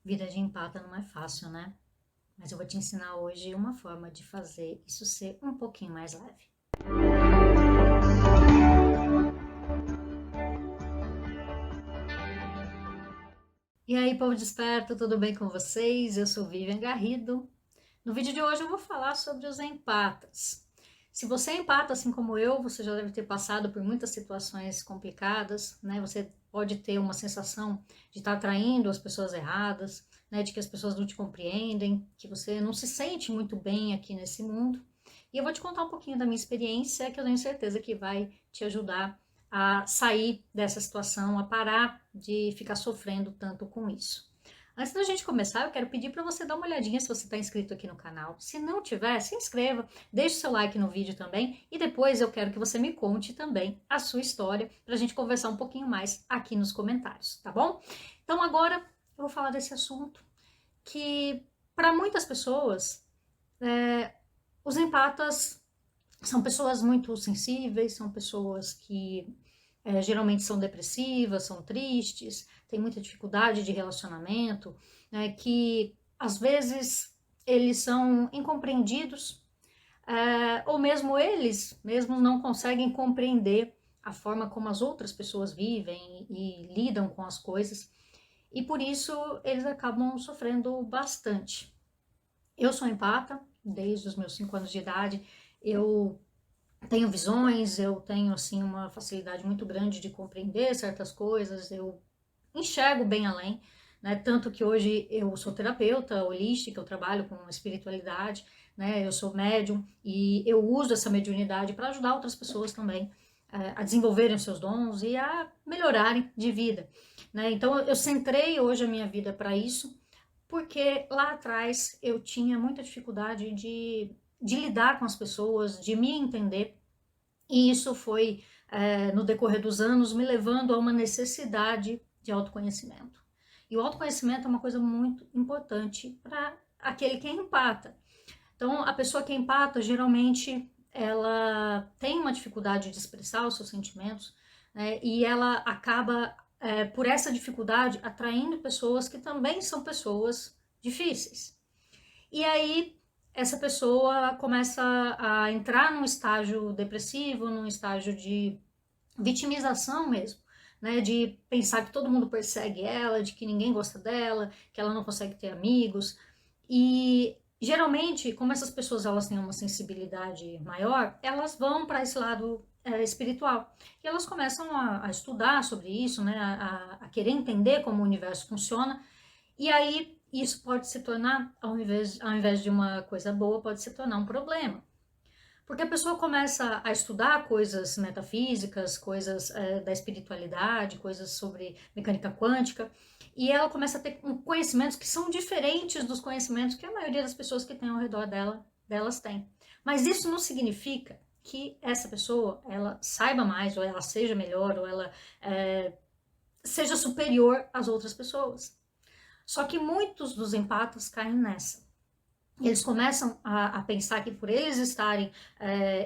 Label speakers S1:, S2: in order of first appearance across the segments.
S1: Vida de empata não é fácil, né? Mas eu vou te ensinar hoje uma forma de fazer isso ser um pouquinho mais leve. E aí, povo desperto, tudo bem com vocês? Eu sou Vivian Garrido. No vídeo de hoje eu vou falar sobre os empatas. Se você é empata, assim como eu, você já deve ter passado por muitas situações complicadas, né? Você pode ter uma sensação de estar atraindo as pessoas erradas, né? De que as pessoas não te compreendem, que você não se sente muito bem aqui nesse mundo. E eu vou te contar um pouquinho da minha experiência, que eu tenho certeza que vai te ajudar a sair dessa situação, a parar de ficar sofrendo tanto com isso. Antes da gente começar, eu quero pedir para você dar uma olhadinha se você está inscrito aqui no canal. Se não tiver, se inscreva, deixe o seu like no vídeo também e depois eu quero que você me conte também a sua história para a gente conversar um pouquinho mais aqui nos comentários, tá bom? Então agora eu vou falar desse assunto que para muitas pessoas os empatas são pessoas muito sensíveis, são pessoas que geralmente são depressivas, são tristes, têm muita dificuldade de relacionamento, né, que às vezes eles são incompreendidos, ou mesmo eles mesmos não conseguem compreender a forma como as outras pessoas vivem e lidam com as coisas, e por isso eles acabam sofrendo bastante. Eu sou empata desde os meus 5 anos de idade, eu tenho visões, eu tenho assim uma facilidade muito grande de compreender certas coisas, eu enxergo bem além, né? Tanto que hoje eu sou terapeuta holística, eu trabalho com espiritualidade, né? Eu sou médium e eu uso essa mediunidade para ajudar outras pessoas também a desenvolverem os seus dons e a melhorarem de vida, né? Então eu centrei hoje a minha vida para isso, porque lá atrás eu tinha muita dificuldade de lidar com as pessoas, de me entender, e isso foi, no decorrer dos anos, me levando a uma necessidade de autoconhecimento. E o autoconhecimento é uma coisa muito importante para aquele que empata. Então, a pessoa que empata, geralmente, ela tem uma dificuldade de expressar os seus sentimentos, né, e ela acaba, por essa dificuldade, atraindo pessoas que também são pessoas difíceis. E aí essa pessoa começa a entrar num estágio depressivo, num estágio de vitimização mesmo, né? De pensar que todo mundo persegue ela, de que ninguém gosta dela, que ela não consegue ter amigos. E geralmente, como essas pessoas elas têm uma sensibilidade maior, elas vão para esse lado espiritual. E elas começam a estudar sobre isso, né? A querer entender como o universo funciona, e aí isso pode se tornar, ao invés de uma coisa boa, pode se tornar um problema. Porque a pessoa começa a estudar coisas metafísicas, coisas da espiritualidade, coisas sobre mecânica quântica, e ela começa a ter conhecimentos que são diferentes dos conhecimentos que a maioria das pessoas que tem ao redor delas tem. Mas isso não significa que essa pessoa ela saiba mais, ou ela seja melhor, ou ela seja superior às outras pessoas. Só que muitos dos empatas caem nessa. Eles começam a pensar que por eles estarem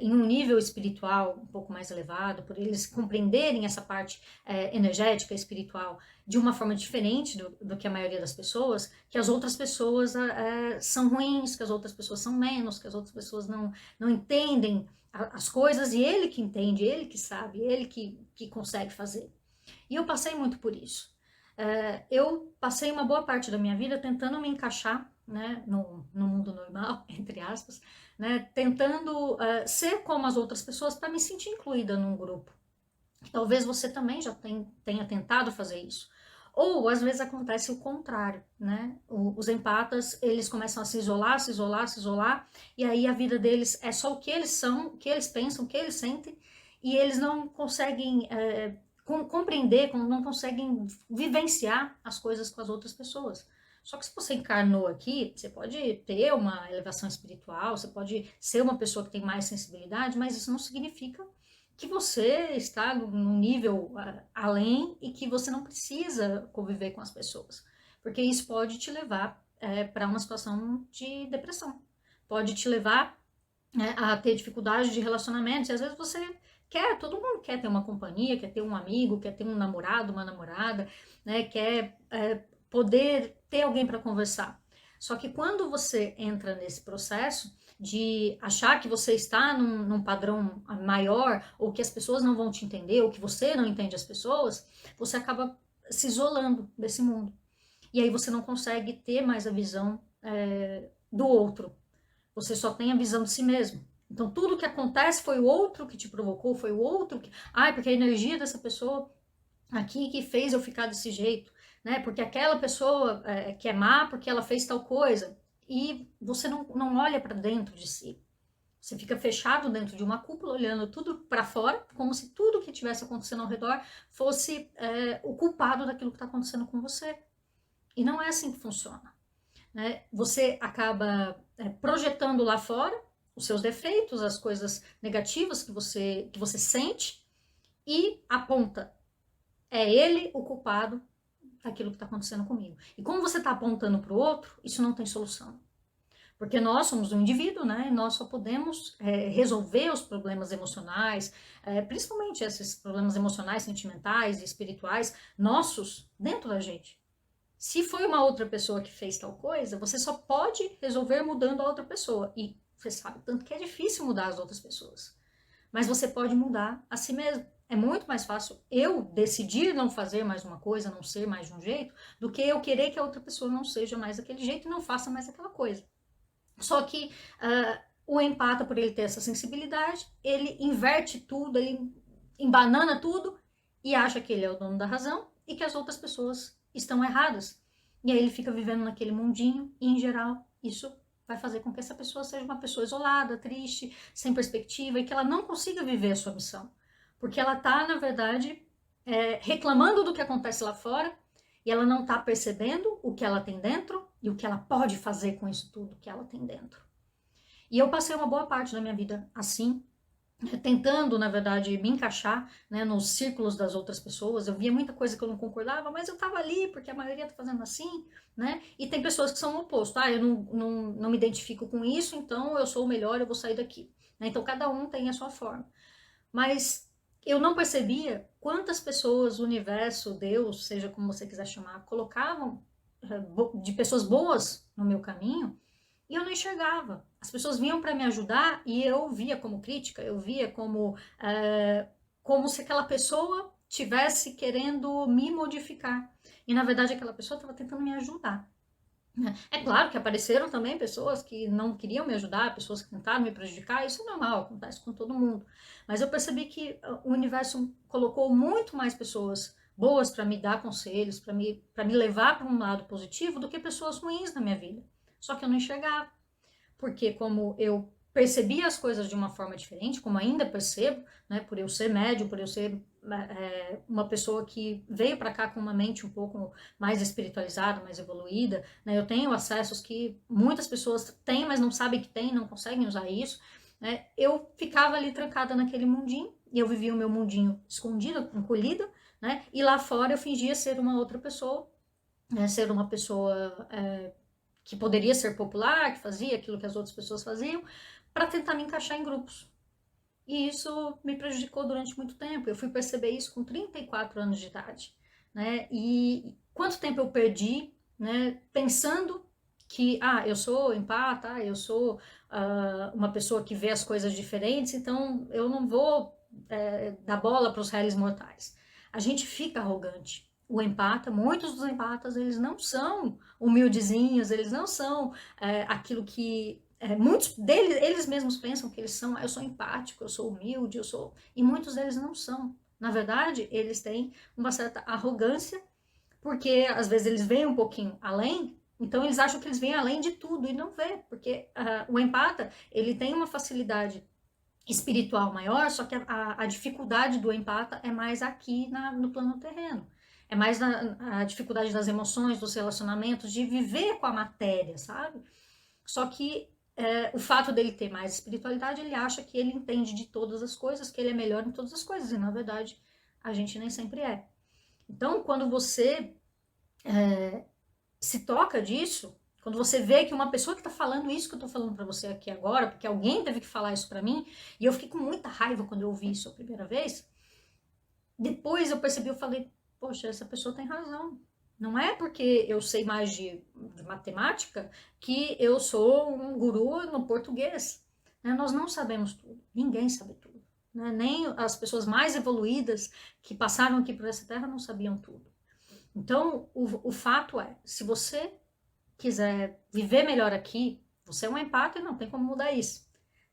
S1: em um nível espiritual um pouco mais elevado, por eles compreenderem essa parte energética, espiritual, de uma forma diferente do que a maioria das pessoas, que as outras pessoas são ruins, que as outras pessoas são menos, que as outras pessoas não entendem as coisas, e ele que entende, ele que sabe, ele que consegue fazer. E eu passei muito por isso. Eu passei uma boa parte da minha vida tentando me encaixar, né, no mundo normal, entre aspas, né, tentando ser como as outras pessoas para me sentir incluída num grupo. Talvez você também já tenha tentado fazer isso. Ou às vezes acontece o contrário, né? Os empatas, eles começam a se isolar, se isolar, se isolar, e aí a vida deles é só o que eles são, o que eles pensam, o que eles sentem, e eles não conseguem compreender, não conseguem vivenciar as coisas com as outras pessoas. Só que se você encarnou aqui, você pode ter uma elevação espiritual, você pode ser uma pessoa que tem mais sensibilidade, mas isso não significa que você está num nível além e que você não precisa conviver com as pessoas. Porque isso pode te levar para uma situação de depressão. Pode te levar a ter dificuldade de relacionamentos. E às vezes você quer, todo mundo quer ter uma companhia, quer ter um amigo, quer ter um namorado, uma namorada, né? Quer poder ter alguém para conversar. Só que quando você entra nesse processo de achar que você está num padrão maior, ou que as pessoas não vão te entender, ou que você não entende as pessoas, você acaba se isolando desse mundo. E aí você não consegue ter mais a visão do outro. Você só tem a visão de si mesmo. Então tudo que acontece foi o outro que te provocou, foi o outro que... porque a energia dessa pessoa aqui que fez eu ficar desse jeito, né? Porque aquela pessoa que é má porque ela fez tal coisa. E você não olha para dentro de si. Você fica fechado dentro de uma cúpula, olhando tudo para fora, como se tudo que estivesse acontecendo ao redor fosse o culpado daquilo que está acontecendo com você. E não é assim que funciona, né? Você acaba projetando lá fora os seus defeitos, as coisas negativas que você sente e aponta. É ele o culpado daquilo que está acontecendo comigo. E como você está apontando para o outro, isso não tem solução. Porque nós somos um indivíduo, né? E nós só podemos resolver os problemas emocionais, principalmente esses problemas emocionais, sentimentais e espirituais, nossos, dentro da gente. Se foi uma outra pessoa que fez tal coisa, você só pode resolver mudando a outra pessoa. E você sabe tanto que é difícil mudar as outras pessoas. Mas você pode mudar a si mesmo. É muito mais fácil eu decidir não fazer mais uma coisa, não ser mais de um jeito, do que eu querer que a outra pessoa não seja mais daquele jeito e não faça mais aquela coisa. Só que o empata, por ele ter essa sensibilidade, ele inverte tudo, ele embanana tudo e acha que ele é o dono da razão e que as outras pessoas estão erradas. E aí ele fica vivendo naquele mundinho e, em geral, isso vai fazer com que essa pessoa seja uma pessoa isolada, triste, sem perspectiva e que ela não consiga viver a sua missão. Porque ela está, na verdade, reclamando do que acontece lá fora e ela não está percebendo o que ela tem dentro e o que ela pode fazer com isso tudo que ela tem dentro. E eu passei uma boa parte da minha vida assim, tentando, na verdade, me encaixar, né, nos círculos das outras pessoas. Eu via muita coisa que eu não concordava, mas eu estava ali porque a maioria está fazendo assim, né? E tem pessoas que são o oposto. Eu não me identifico com isso, então eu sou o melhor, eu vou sair daqui. Né? Então cada um tem a sua forma. Mas eu não percebia quantas pessoas, o universo, Deus, seja como você quiser chamar, colocavam de pessoas boas no meu caminho e eu não enxergava. As pessoas vinham para me ajudar e eu via como crítica, eu via como se aquela pessoa tivesse querendo me modificar. E na verdade aquela pessoa estava tentando me ajudar. É claro que apareceram também pessoas que não queriam me ajudar, pessoas que tentaram me prejudicar, isso é normal, acontece com todo mundo. Mas eu percebi que o universo colocou muito mais pessoas boas para me dar conselhos, para me levar para um lado positivo, do que pessoas ruins na minha vida. Só que eu não enxergava, porque como eu percebia as coisas de uma forma diferente, como ainda percebo, né, por eu ser médium, por eu ser uma pessoa que veio para cá com uma mente um pouco mais espiritualizada, mais evoluída, né, eu tenho acessos que muitas pessoas têm, mas não sabem que têm, não conseguem usar isso, né, eu ficava ali trancada naquele mundinho, e eu vivia o meu mundinho escondido, encolhida, né, e lá fora eu fingia ser uma outra pessoa, né, ser uma pessoa que poderia ser popular, que fazia aquilo que as outras pessoas faziam, para tentar me encaixar em grupos. E isso me prejudicou durante muito tempo. Eu fui perceber isso com 34 anos de idade. Né? E quanto tempo eu perdi, né, pensando que, eu sou empata, eu sou uma pessoa que vê as coisas diferentes, então eu não vou dar bola para os réis mortais. A gente fica arrogante. O empata, muitos dos empatas, eles não são humildezinhos, eles não são aquilo que muitos deles, eles mesmos pensam que eles são, eu sou empático, eu sou humilde, eu sou... E muitos deles não são. Na verdade, eles têm uma certa arrogância, porque às vezes eles veem um pouquinho além, então eles acham que eles veem além de tudo e não vê, porque o empata, ele tem uma facilidade espiritual maior, só que a dificuldade do empata é mais aqui no plano terreno. É mais a dificuldade das emoções, dos relacionamentos, de viver com a matéria, sabe? Só que o fato dele ter mais espiritualidade, ele acha que ele entende de todas as coisas, que ele é melhor em todas as coisas, e na verdade a gente nem sempre é. Então, quando você se toca disso, quando você vê que uma pessoa que está falando isso que eu estou falando para você aqui agora, porque alguém teve que falar isso para mim, e eu fiquei com muita raiva quando eu ouvi isso a primeira vez, depois eu percebi, eu falei, poxa, essa pessoa tem razão. Não é porque eu sei mais de matemática que eu sou um guru no português. Né? Nós não sabemos tudo, ninguém sabe tudo. Né? Nem as pessoas mais evoluídas que passaram aqui por essa terra não sabiam tudo. Então, o fato é, se você quiser viver melhor aqui, você é um empata e não tem como mudar isso.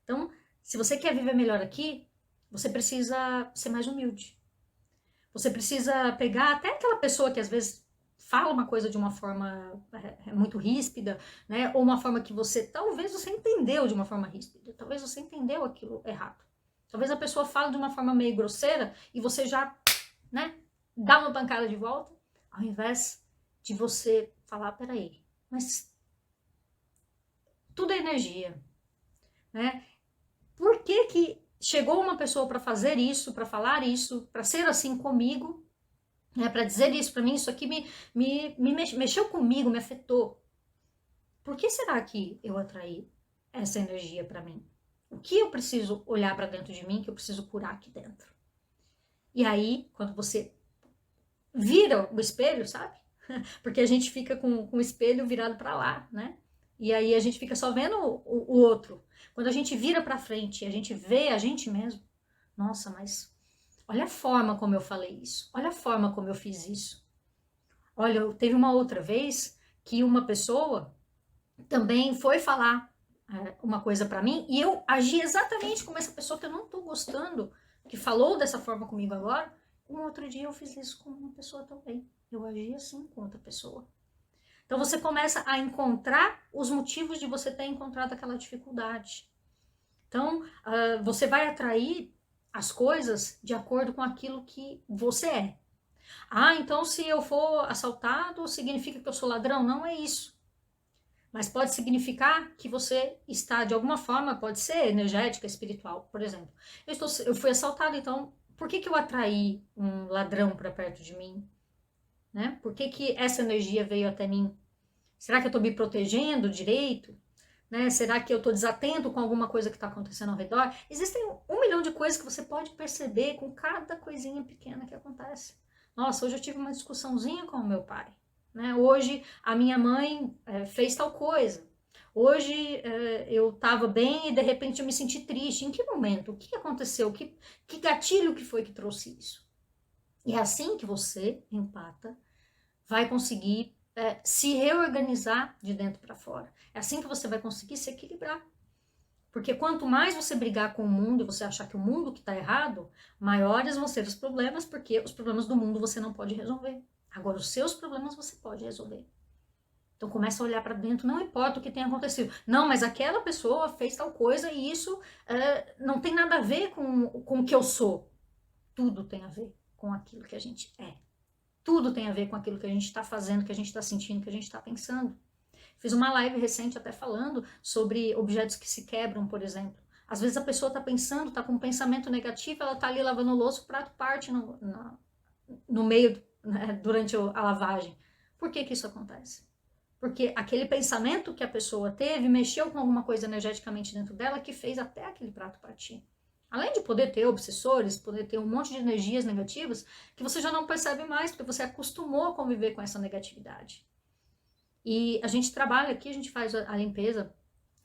S1: Então, se você quer viver melhor aqui, você precisa ser mais humilde. Você precisa pegar até aquela pessoa que às vezes fala uma coisa de uma forma muito ríspida, né? Ou uma forma que talvez você entendeu de uma forma ríspida, talvez você entendeu aquilo errado. Talvez a pessoa fale de uma forma meio grosseira e você já, né, dá uma pancada de volta, ao invés de você falar, peraí, mas tudo é energia, né? Por que que chegou uma pessoa para fazer isso, para falar isso, para ser assim comigo, né, para dizer isso para mim, isso aqui mexeu comigo, me afetou. Por que será que eu atraí essa energia para mim? O que eu preciso olhar para dentro de mim, que eu preciso curar aqui dentro? E aí, quando você vira o espelho, sabe? Porque a gente fica com o espelho virado para lá, né? E aí a gente fica só vendo o outro. Quando a gente vira para frente, a gente vê a gente mesmo. Nossa, mas olha a forma como eu falei isso. Olha a forma como eu fiz isso. Olha, teve uma outra vez que uma pessoa também foi falar uma coisa para mim e eu agi exatamente como essa pessoa que eu não tô gostando, que falou dessa forma comigo agora. Um outro dia eu fiz isso com uma pessoa também. Eu agi assim com outra pessoa. Então você começa a encontrar os motivos de você ter encontrado aquela dificuldade. Então você vai atrair as coisas de acordo com aquilo que você é. Ah, então se eu for assaltado, significa que eu sou ladrão? Não é isso. Mas pode significar que você está, de alguma forma, pode ser energética, espiritual, por exemplo. Eu fui assaltado, então por que eu atraí um ladrão para perto de mim? Né? Por que essa energia veio até mim? Será que eu estou me protegendo direito? Né? Será que eu estou desatento com alguma coisa que está acontecendo ao redor? Existem 1 milhão de coisas que você pode perceber com cada coisinha pequena que acontece. Nossa, hoje eu tive uma discussãozinha com o meu pai. Né? Hoje a minha mãe fez tal coisa. Hoje eu estava bem e de repente eu me senti triste. Em que momento? O que aconteceu? Que gatilho que foi que trouxe isso? E é assim que você, empata, vai conseguir se reorganizar de dentro para fora. É assim que você vai conseguir se equilibrar. Porque quanto mais você brigar com o mundo e você achar que o mundo que está errado, maiores vão ser os problemas, porque os problemas do mundo você não pode resolver. Agora, os seus problemas você pode resolver. Então começa a olhar para dentro, não importa o que tenha acontecido. Não, mas aquela pessoa fez tal coisa e isso não tem nada a ver com o que eu sou. Tudo tem a ver com aquilo que a gente é. Tudo tem a ver com aquilo que a gente está fazendo, que a gente está sentindo, que a gente está pensando. Fiz uma live recente até falando sobre objetos que se quebram, por exemplo. Às vezes a pessoa está pensando, está com um pensamento negativo, ela está ali lavando louça, o prato parte no meio, né, durante a lavagem. Por que isso acontece? Porque aquele pensamento que a pessoa teve mexeu com alguma coisa energeticamente dentro dela que fez até aquele prato partir. Além de poder ter obsessores, poder ter um monte de energias negativas que você já não percebe mais, porque você acostumou a conviver com essa negatividade. E a gente trabalha aqui, a gente faz a limpeza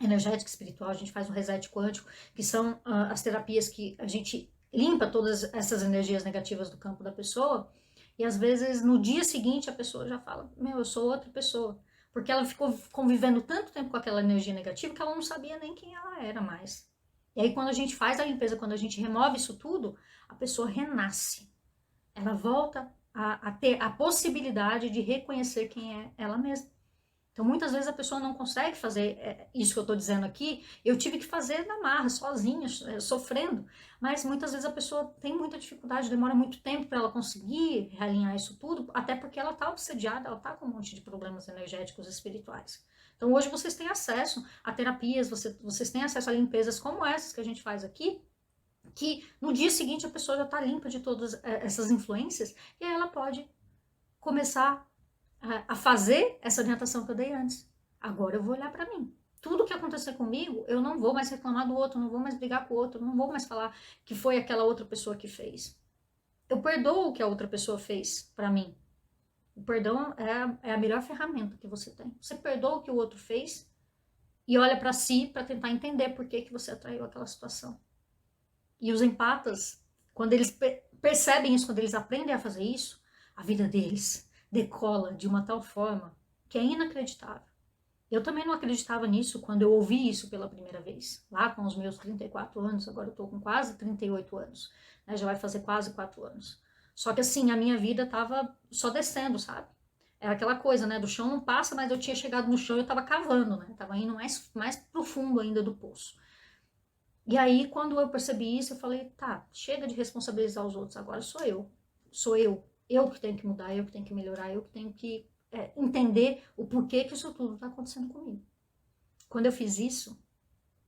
S1: energética, espiritual, a gente faz um reset quântico, que são as terapias que a gente limpa todas essas energias negativas do campo da pessoa, e às vezes no dia seguinte a pessoa já fala, eu sou outra pessoa. Porque ela ficou convivendo tanto tempo com aquela energia negativa que ela não sabia nem quem ela era mais. E aí quando a gente faz a limpeza, quando a gente remove isso tudo, a pessoa renasce. Ela volta a ter a possibilidade de reconhecer quem é ela mesma. Então, muitas vezes a pessoa não consegue fazer isso que eu estou dizendo aqui. Eu tive que fazer na marra, sozinha, sofrendo. Mas muitas vezes a pessoa tem muita dificuldade, demora muito tempo para ela conseguir realinhar isso tudo, até porque ela está obsediada, ela está com um monte de problemas energéticos e espirituais. Então, hoje vocês têm acesso a terapias, vocês têm acesso a limpezas como essas que a gente faz aqui, que no dia seguinte a pessoa já está limpa de todas essas influências, e aí ela pode começar a fazer essa orientação que eu dei antes. Agora eu vou olhar para mim. Tudo que acontecer comigo, eu não vou mais reclamar do outro, não vou mais brigar com o outro, não vou mais falar que foi aquela outra pessoa que fez. Eu perdoo o que a outra pessoa fez para mim. O perdão é a melhor ferramenta que você tem. Você perdoa o que o outro fez e olha para si para tentar entender por que você atraiu aquela situação. E os empatas, quando eles percebem isso, quando eles aprendem a fazer isso, a vida deles decola de uma tal forma que é inacreditável. Eu também não acreditava nisso quando eu ouvi isso pela primeira vez, lá com os meus 34 anos, agora eu tô com quase 38 anos, né? Já vai fazer quase 4 anos. Só que assim, a minha vida tava só descendo, sabe? Era aquela coisa, né? Do chão não passa, mas eu tinha chegado no chão e eu tava cavando, né? Tava indo mais profundo ainda do poço. E aí, quando eu percebi isso, eu falei, tá, chega de responsabilizar os outros, agora sou eu. Sou eu que tenho que mudar, eu que tenho que melhorar, eu que tenho que entender o porquê que isso tudo está acontecendo comigo. Quando eu fiz isso,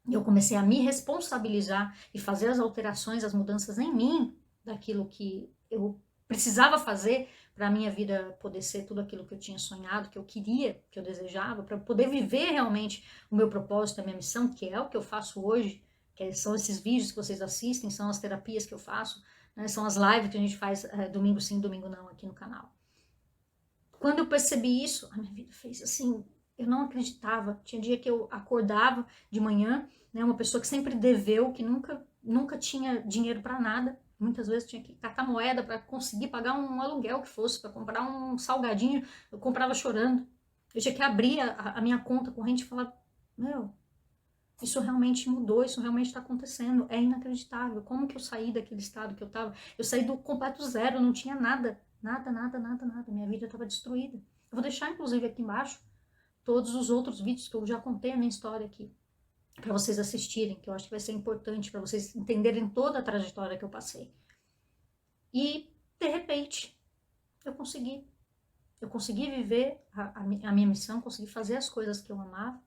S1: eu comecei a me responsabilizar e fazer as alterações, as mudanças em mim, daquilo que eu precisava fazer para a minha vida poder ser tudo aquilo que eu tinha sonhado, que eu queria, que eu desejava, para poder viver realmente o meu propósito, a minha missão, que é o que eu faço hoje, que são esses vídeos que vocês assistem, são as terapias que eu faço, né, são as lives que a gente faz domingo sim, domingo não aqui no canal. Quando eu percebi isso, a minha vida fez assim, eu não acreditava. Tinha dia que eu acordava de manhã, né, uma pessoa que sempre deveu, que nunca tinha dinheiro para nada. Muitas vezes tinha que catar moeda para conseguir pagar um aluguel que fosse, para comprar um salgadinho, eu comprava chorando. Eu tinha que abrir a minha conta corrente e falar, meu, isso realmente mudou, isso realmente está acontecendo, é inacreditável. Como que eu saí daquele estado que eu estava? Eu saí do completo zero, não tinha nada, nada. Minha vida estava destruída. Eu vou deixar, inclusive, aqui embaixo todos os outros vídeos que eu já contei a minha história aqui, para vocês assistirem, que eu acho que vai ser importante para vocês entenderem toda a trajetória que eu passei. E, de repente, eu consegui. Eu consegui viver a minha missão, consegui fazer as coisas que eu amava.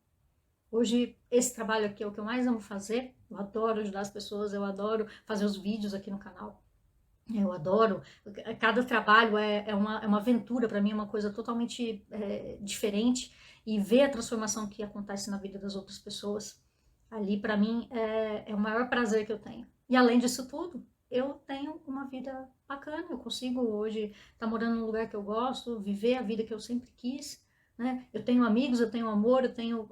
S1: Hoje, esse trabalho aqui é o que eu mais amo fazer. Eu adoro ajudar as pessoas, eu adoro fazer os vídeos aqui no canal. Eu adoro. Cada trabalho é uma aventura, para mim é uma coisa totalmente diferente. E ver a transformação que acontece na vida das outras pessoas, ali, para mim, é o maior prazer que eu tenho. E além disso tudo, eu tenho uma vida bacana. Eu consigo hoje estar morando num lugar que eu gosto, viver a vida que eu sempre quis. Né? Eu tenho amigos, eu tenho amor, eu tenho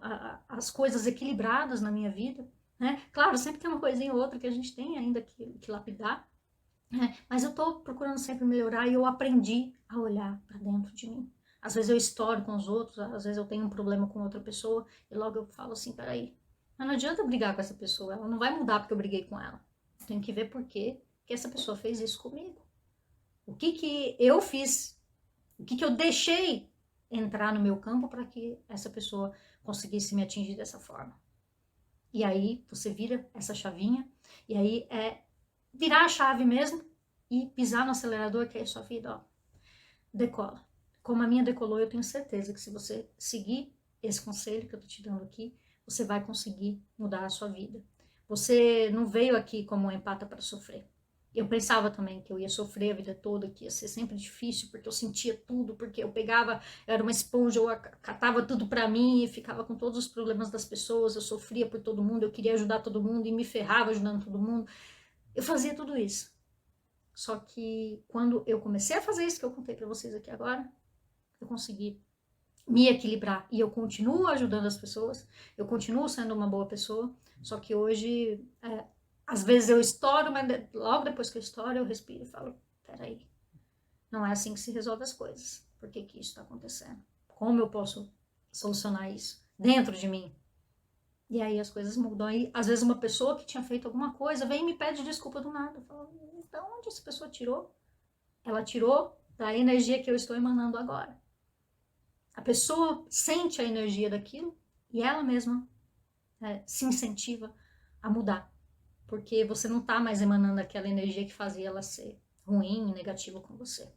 S1: as coisas equilibradas na minha vida. Né? Claro, sempre tem uma coisinha ou outra que a gente tem ainda que lapidar, né? Mas eu tô procurando sempre melhorar e eu aprendi a olhar para dentro de mim. Às vezes eu estouro com os outros, às vezes eu tenho um problema com outra pessoa e logo eu falo assim, peraí, mas não adianta eu brigar com essa pessoa, ela não vai mudar porque eu briguei com ela. Eu tenho que ver por que essa pessoa fez isso comigo. O que eu fiz, o que eu deixei entrar no meu campo para que essa pessoa conseguisse me atingir dessa forma. E aí você vira essa chavinha, e aí virar a chave mesmo e pisar no acelerador, que aí a sua vida, ó, decola. Como a minha decolou, eu tenho certeza que se você seguir esse conselho que eu tô te dando aqui, você vai conseguir mudar a sua vida. Você não veio aqui como um empata para sofrer. Eu pensava também que eu ia sofrer a vida toda, que ia ser sempre difícil, porque eu sentia tudo, porque eu pegava, eu era uma esponja, eu catava tudo pra mim e ficava com todos os problemas das pessoas, eu sofria por todo mundo, eu queria ajudar todo mundo e me ferrava ajudando todo mundo. Eu fazia tudo isso. Só que quando eu comecei a fazer isso que eu contei pra vocês aqui agora, eu consegui me equilibrar e eu continuo ajudando as pessoas, eu continuo sendo uma boa pessoa, só que hoje, às vezes eu estouro, mas logo depois que eu estouro, eu respiro e falo, peraí, não é assim que se resolve as coisas. Por que que isso está acontecendo? Como eu posso solucionar isso dentro de mim? E aí as coisas mudam. Aí, às vezes, uma pessoa que tinha feito alguma coisa vem e me pede desculpa do nada. Eu falo, então, onde essa pessoa tirou? Ela tirou da energia que eu estou emanando agora. A pessoa sente a energia daquilo e ela mesma se incentiva a mudar. Porque você não está mais emanando aquela energia que fazia ela ser ruim e negativa com você.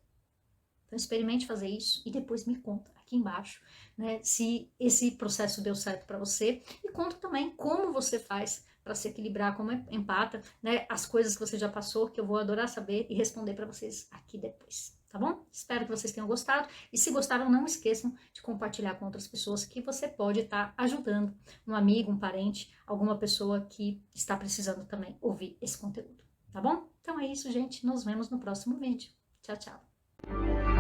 S1: Então experimente fazer isso e depois me conta aqui embaixo, né, se esse processo deu certo para você e conta também como você faz para se equilibrar, como empata, né, as coisas que você já passou, que eu vou adorar saber e responder para vocês aqui depois, tá bom? Espero que vocês tenham gostado e se gostaram, não esqueçam de compartilhar com outras pessoas que você pode estar ajudando, um amigo, um parente, alguma pessoa que está precisando também ouvir esse conteúdo, tá bom? Então é isso, gente, nos vemos no próximo vídeo. Tchau, tchau.